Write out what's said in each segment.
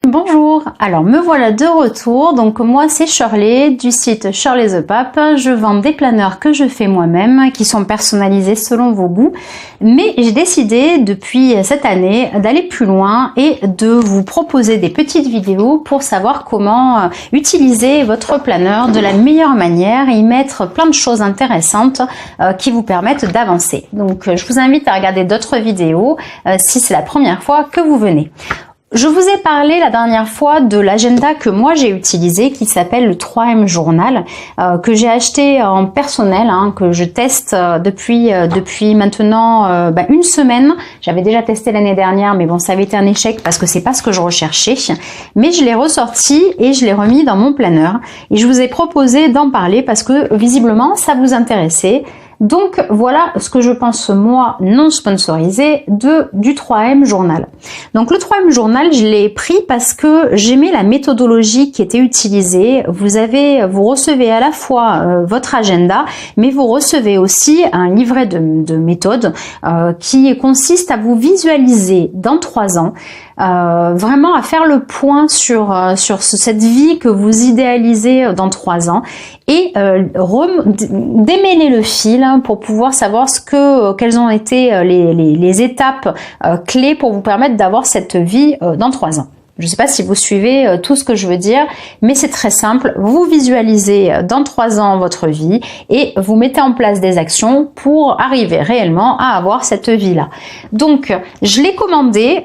Bonjour, alors me voilà de retour, donc moi c'est Shirley du site Shirley the Pape. Je vends des planeurs que je fais moi-même, qui sont personnalisés selon vos goûts, mais j'ai décidé depuis cette année d'aller plus loin et de vous proposer des petites vidéos pour savoir comment utiliser votre planeur de la meilleure manière et y mettre plein de choses intéressantes qui vous permettent d'avancer. Donc je vous invite à regarder d'autres vidéos si c'est la première fois que vous venez. Je vous ai parlé la dernière fois de l'agenda que moi j'ai utilisé qui s'appelle le 3M Journal, que j'ai acheté en personnel, que je teste depuis maintenant une semaine. J'avais déjà testé l'année dernière, mais bon, ça avait été un échec parce que c'est pas ce que je recherchais. Mais je l'ai ressorti et je l'ai remis dans mon planeur. Et je vous ai proposé d'en parler parce que visiblement ça vous intéressait. Donc voilà ce que je pense moi non sponsorisé du 3M Journal. Donc le 3M Journal, je l'ai pris parce que j'aimais la méthodologie qui était utilisée. Vous recevez à la fois votre agenda, mais vous recevez aussi un livret de méthode qui consiste à vous visualiser dans 3 ans. Vraiment à faire le point sur cette vie que vous idéalisez dans 3 ans et démêler le fil pour pouvoir savoir quelles ont été les étapes clés pour vous permettre d'avoir cette vie dans 3 ans. Je ne sais pas si vous suivez tout ce que je veux dire, mais c'est très simple. Vous visualisez dans 3 ans votre vie et vous mettez en place des actions pour arriver réellement à avoir cette vie-là. Donc, je l'ai commandé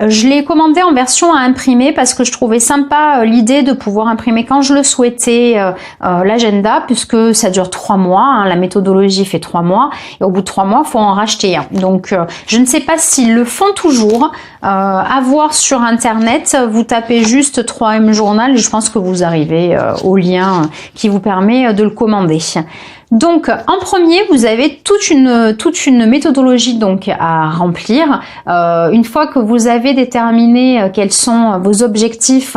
en version à imprimer parce que je trouvais sympa l'idée de pouvoir imprimer quand je le souhaitais l'agenda, puisque ça dure 3 mois. La méthodologie fait 3 mois et au bout de 3 mois, il faut en racheter un. Donc, je ne sais pas s'ils le font toujours. À voir sur Internet, vous tapez juste 3M Journal et je pense que vous arrivez au lien qui vous permet de le commander. Donc en premier, vous avez toute une méthodologie donc à remplir. Une fois que vous avez déterminé quels sont vos objectifs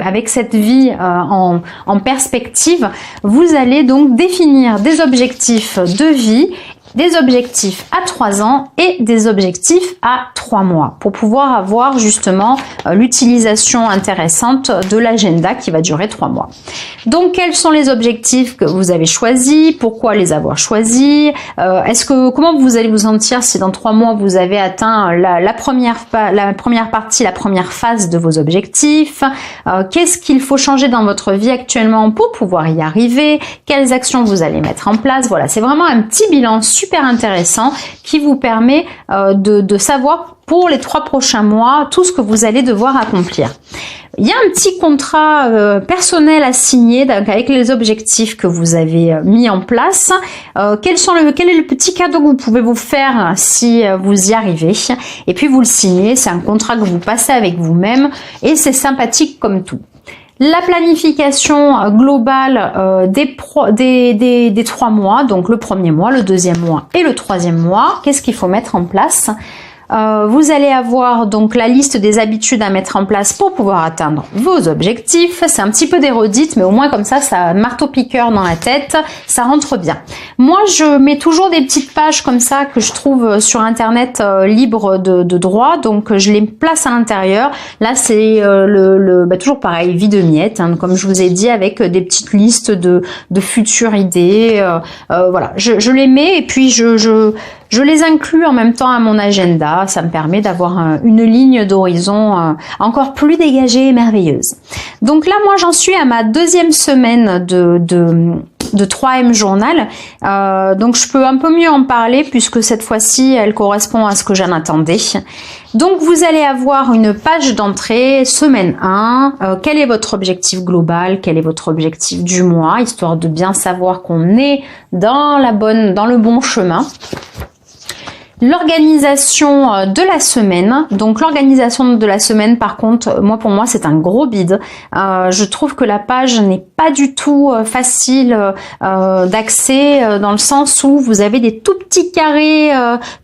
avec cette vie en perspective, vous allez donc définir des objectifs de vie, des objectifs à 3 ans et des objectifs à 3 mois pour pouvoir avoir justement l'utilisation intéressante de l'agenda qui va durer 3 mois. Donc quels sont les objectifs que vous avez choisis? Pourquoi les avoir choisis? Comment vous allez vous sentir si dans 3 mois vous avez atteint la première partie, la première phase de vos objectifs? Qu'est-ce qu'il faut changer dans votre vie actuellement pour pouvoir y arriver? Quelles actions vous allez mettre en place? Voilà, c'est vraiment un petit bilan super intéressant qui vous permet de savoir pour les 3 prochains mois tout ce que vous allez devoir accomplir. Il y a un petit contrat personnel à signer avec les objectifs que vous avez mis en place. Quel est le petit cadeau que vous pouvez vous faire si vous y arrivez? Et puis vous le signez, c'est un contrat que vous passez avec vous-même et c'est sympathique comme tout. La planification globale des 3 mois, donc le premier mois, le deuxième mois et le troisième mois, qu'est-ce qu'il faut mettre en place? Vous allez avoir donc la liste des habitudes à mettre en place pour pouvoir atteindre vos objectifs. C'est un petit peu des redites, mais au moins comme ça marteau-piqueur dans la tête, ça rentre bien. Moi, je mets toujours des petites pages comme ça que je trouve sur Internet libres de droit, donc je les place à l'intérieur. Là, c'est toujours pareil, vie de miettes, comme je vous ai dit, avec des petites listes de futures idées. Voilà, je les mets et puis je les inclus en même temps à mon agenda. Ça me permet d'avoir une ligne d'horizon encore plus dégagée et merveilleuse. Donc là, moi, j'en suis à ma 2e semaine de 3M Journal. Donc je peux un peu mieux en parler puisque cette fois-ci, elle correspond à ce que j'en attendais. Donc vous allez avoir une page d'entrée, semaine 1, quel est votre objectif global, quel est votre objectif du mois, histoire de bien savoir qu'on est dans le bon chemin. L'organisation de la semaine. Donc l'organisation de la semaine, par contre, pour moi c'est un gros bide. Je trouve que la page n'est pas du tout facile d'accès dans le sens où vous avez des tout petits carrés,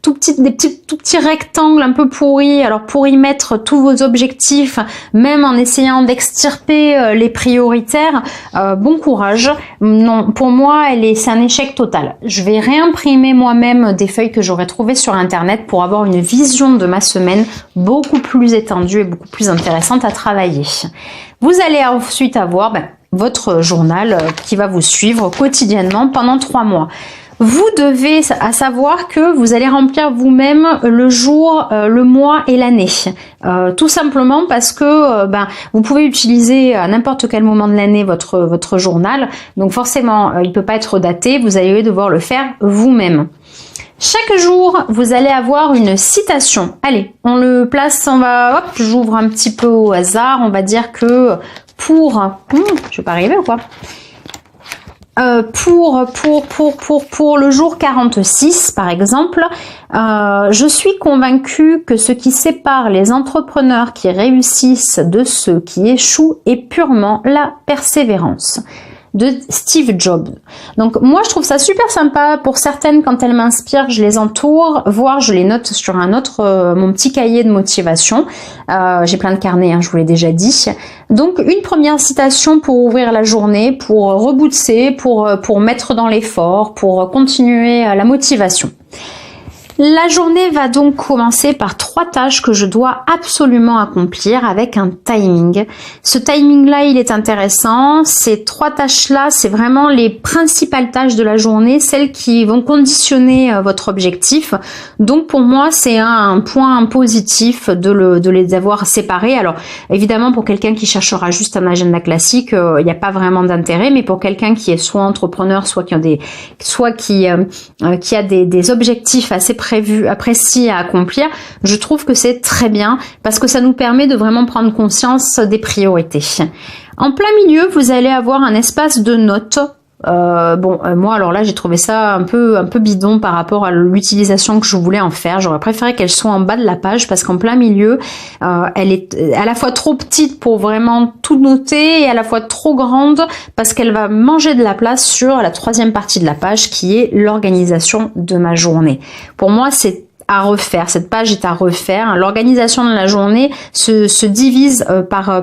tout petits rectangles un peu pourris. Alors pour y mettre tous vos objectifs, même en essayant d'extirper les prioritaires, bon courage. Non, pour moi c'est un échec total. Je vais réimprimer moi-même des feuilles que j'aurais trouvées sur internet pour avoir une vision de ma semaine beaucoup plus étendue et beaucoup plus intéressante à travailler. Vous allez ensuite avoir votre journal qui va vous suivre quotidiennement pendant 3 mois. Vous devez à savoir que vous allez remplir vous-même le jour, le mois et l'année. Tout simplement parce que vous pouvez utiliser à n'importe quel moment de l'année votre journal. Donc forcément, il ne peut pas être daté. Vous allez devoir le faire vous-même. Chaque jour, vous allez avoir une citation. Allez, on le place, j'ouvre un petit peu au hasard. On va dire que je vais pas arriver ou quoi? Pour le jour 46, par exemple, je suis convaincue que ce qui sépare les entrepreneurs qui réussissent de ceux qui échouent est purement la persévérance. De Steve Jobs. Donc moi je trouve ça super sympa. Pour certaines, quand elles m'inspirent, je les entoure, voire je les note sur mon petit cahier de motivation. J'ai plein de carnets, je vous l'ai déjà dit. Donc une première citation pour ouvrir la journée, pour rebootser, pour mettre dans l'effort, pour continuer la motivation. La journée va donc commencer par 3 tâches que je dois absolument accomplir avec un timing. Ce timing-là, il est intéressant. Ces 3 tâches-là, c'est vraiment les principales tâches de la journée, celles qui vont conditionner votre objectif. Donc pour moi, c'est un point positif de les avoir séparés. Alors évidemment, pour quelqu'un qui cherchera juste un agenda classique, il n'y a pas vraiment d'intérêt, mais pour quelqu'un qui est soit entrepreneur, soit qui a des objectifs assez précis à accomplir, je trouve que c'est très bien parce que ça nous permet de vraiment prendre conscience des priorités. En plein milieu, vous allez avoir un espace de notes. Moi alors là j'ai trouvé ça un peu bidon par rapport à l'utilisation que je voulais en faire. J'aurais préféré qu'elle soit en bas de la page parce qu'en plein milieu elle est à la fois trop petite pour vraiment tout noter et à la fois trop grande parce qu'elle va manger de la place sur la 3e partie de la page qui est l'organisation de ma journée. Pour moi c'est à refaire, cette page est à refaire. L'organisation de la journée se divise par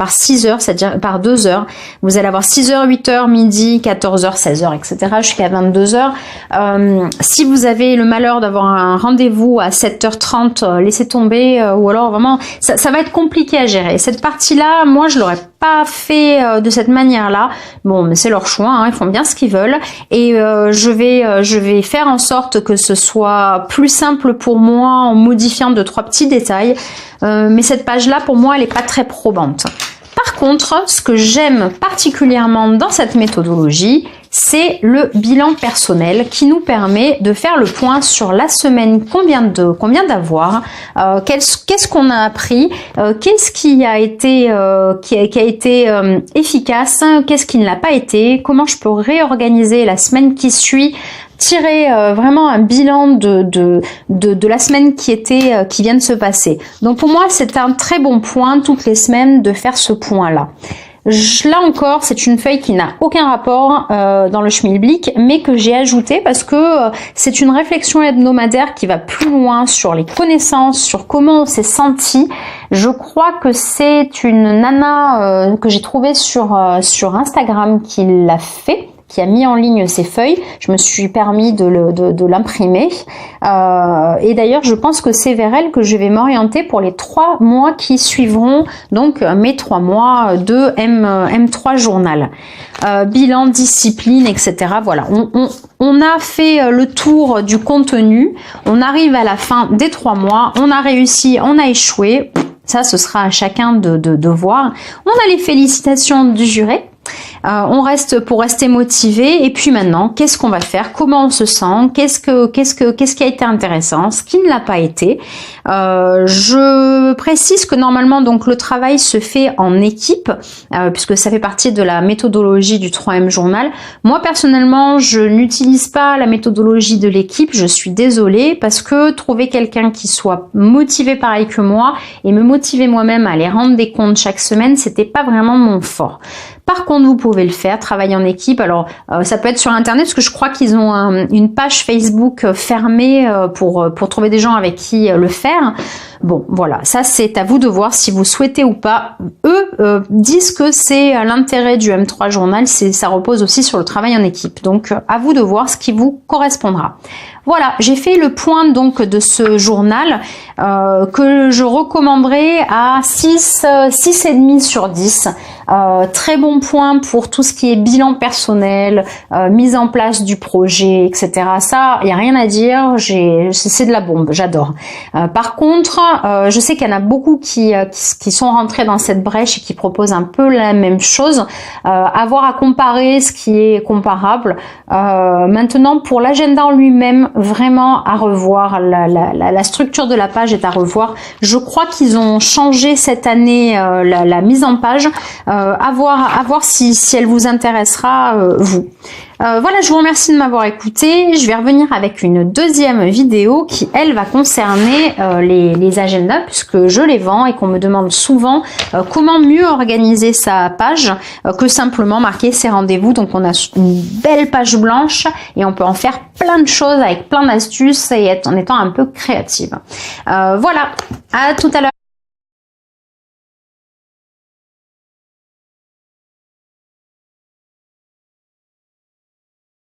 6 heures, c'est-à-dire par 2 heures. Vous allez avoir 6 heures, 8 heures, midi, 14 heures, 16 heures, etc. jusqu'à 22 heures. Si vous avez le malheur d'avoir un rendez-vous à 7h30, laissez tomber, ou alors vraiment, ça va être compliqué à gérer. Cette partie-là, moi, je l'aurais pas fait de cette manière-là. Bon, mais c'est leur choix, ils font bien ce qu'ils veulent. Et je vais faire en sorte que ce soit plus simple pour moi en modifiant 2-3 petits détails. Mais cette page-là, pour moi, elle n'est pas très probante. Par contre, ce que j'aime particulièrement dans cette méthodologie, c'est le bilan personnel qui nous permet de faire le point sur la semaine, combien d'avoir, qu'est-ce qu'on a appris, qu'est-ce qui a été efficace, qu'est-ce qui ne l'a pas été, comment je peux réorganiser la semaine qui suit, tirer vraiment un bilan de la semaine qui vient de se passer. Donc pour moi, c'est un très bon point toutes les semaines de faire ce point-là. Là encore, c'est une feuille qui n'a aucun rapport dans le schmilblick, mais que j'ai ajouté parce que c'est une réflexion hebdomadaire qui va plus loin sur les connaissances, sur comment on s'est senti. Je crois que c'est une nana que j'ai trouvée sur Instagram qui l'a fait, qui a mis en ligne ces feuilles. Je me suis permis de l'imprimer. Et d'ailleurs, je pense que c'est vers elle que je vais m'orienter pour les 3 mois qui suivront, donc mes 3 mois de M3 journal. Bilan, discipline, etc. Voilà, on a fait le tour du contenu. On arrive à la fin des 3 mois. On a réussi, on a échoué. Ça, ce sera à chacun de voir. On a les félicitations du jury. On reste pour rester motivé. Et puis maintenant, qu'est-ce qu'on va faire? Comment on se sent? Qu'est-ce qui a été intéressant? Ce qui ne l'a pas été. Je précise que normalement, donc, le travail se fait en équipe, puisque ça fait partie de la méthodologie du 3M journal. Moi, personnellement, je n'utilise pas la méthodologie de l'équipe. Je suis désolée parce que trouver quelqu'un qui soit motivé pareil que moi et me motiver moi-même à aller rendre des comptes chaque semaine, c'était pas vraiment mon fort. Par contre, vous pouvez le faire, travailler en équipe. Alors, ça peut être sur Internet, parce que je crois qu'ils ont une page Facebook fermée pour trouver des gens avec qui le faire. Bon, voilà, ça c'est à vous de voir si vous souhaitez ou pas. Eux disent que c'est l'intérêt du M3 journal, ça repose aussi sur le travail en équipe. Donc, à vous de voir ce qui vous correspondra. Voilà, j'ai fait le point donc de ce journal que je recommanderais à 6,5 sur 10. Très bon point pour tout ce qui est bilan personnel, mise en place du projet, etc. Ça, il n'y a rien à dire, c'est de la bombe, j'adore. Par contre, je sais qu'il y en a beaucoup qui sont rentrés dans cette brèche et qui proposent un peu la même chose. Avoir à comparer ce qui est comparable. Maintenant, pour l'agenda en lui-même, vraiment à revoir. La structure de la page est à revoir. Je crois qu'ils ont changé cette année la mise en page. À voir si elle vous intéressera, vous. Voilà, je vous remercie de m'avoir écouté. Je vais revenir avec une deuxième vidéo qui, elle, va concerner les agendas puisque je les vends et qu'on me demande souvent comment mieux organiser sa page que simplement marquer ses rendez-vous. Donc, on a une belle page blanche et on peut en faire plein de choses avec plein d'astuces et en étant un peu créative. Voilà, à tout à l'heure.